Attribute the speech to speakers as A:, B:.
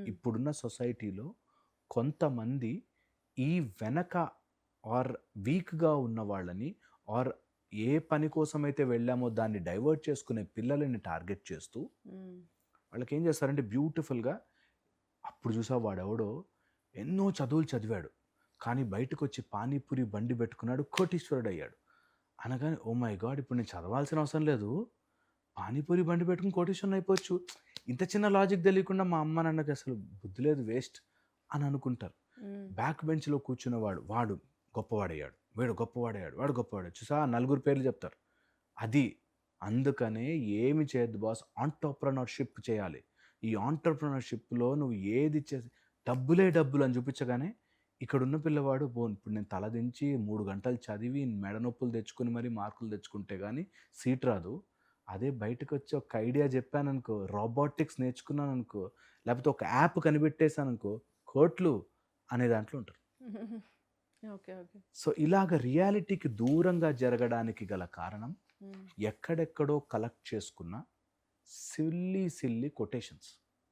A: ఇప్పుడున్న సొసైటీలో కొంతమంది ఈ వెనక ఆర్ వీక్‌గా ఉన్న వాళ్ళని ఆర్ ఏ పని కోసమైతే వెళ్ళామో దాన్ని డైవర్ట్ చేసుకునే పిల్లలని టార్గెట్ చేస్తూ వాళ్ళకేం చేస్తారంటే బ్యూటిఫుల్‌గా అప్పుడు చూసావా వాడెవడో ఎన్నో చదువులు చదివాడు. కానీ బయటకొచ్చి పానీపూరి బండి పెట్టుకున్నాడు, కోటీశ్వరుడయ్యాడు. అనగానే ఓహ్ మై గాడ్! ఇప్పుడు నేను చదవాల్సిన అవసరం లేదు. పానీపూరి బండి పెట్టుకొని కోటీశ్వరుని అయిపోవచ్చు. ఇంత చిన్న లాజిక్ తెలియకుండా మా అమ్మ నాన్నకి అసలు బుద్ధి లేదు వేస్ట్ అని అనుకుంటారు. బ్యాక్ బెంచ్‌లో కూర్చున్నవాడు వాడు గొప్పవాడయ్యాడు. వీడు గొప్పవాడయ్యాడు. వాడు గొప్పవాడయ్యాడు. చూసావా నలుగురు పేర్లు చెప్తారు. అది అందుకనే ఏమి చేయొద్దు బాస్ ఆంటర్‌ప్రెన్యూర్‌షిప్ చేయాలి. ఈ ఆంటర్‌ప్రెన్యూర్‌షిప్‌లో నువ్వు ఏది చేసి డబ్బులే డబ్బులు అని చూపించగానే ఇక్కడున్న పిల్లవాడు ఇప్పుడు నేను తలదించి 3 గంటలు చదివి మెడ నొప్పులు తెచ్చుకొని మరీ మార్కులు తెచ్చుకుంటే గానీ సీట్ రాదు. అదే బయటకొచ్చి ఒక ఐడియా చెప్పాననుకో, రోబోటిక్స్ నేర్చుకున్నాననుకో, లేకపోతే ఒక యాప్ కనిపెట్టేసాననుకో, కోట్లు అనే దాంట్లో ఉంటారు.
B: ఓకే. ఓకే.
A: సో, ఇలాగ రియాలిటీకి దూరంగా జరగడానికి గల కారణం ఎక్కడెక్కడో కలెక్ట్ చేసుకున్న సిల్లీ కొటేషన్స్.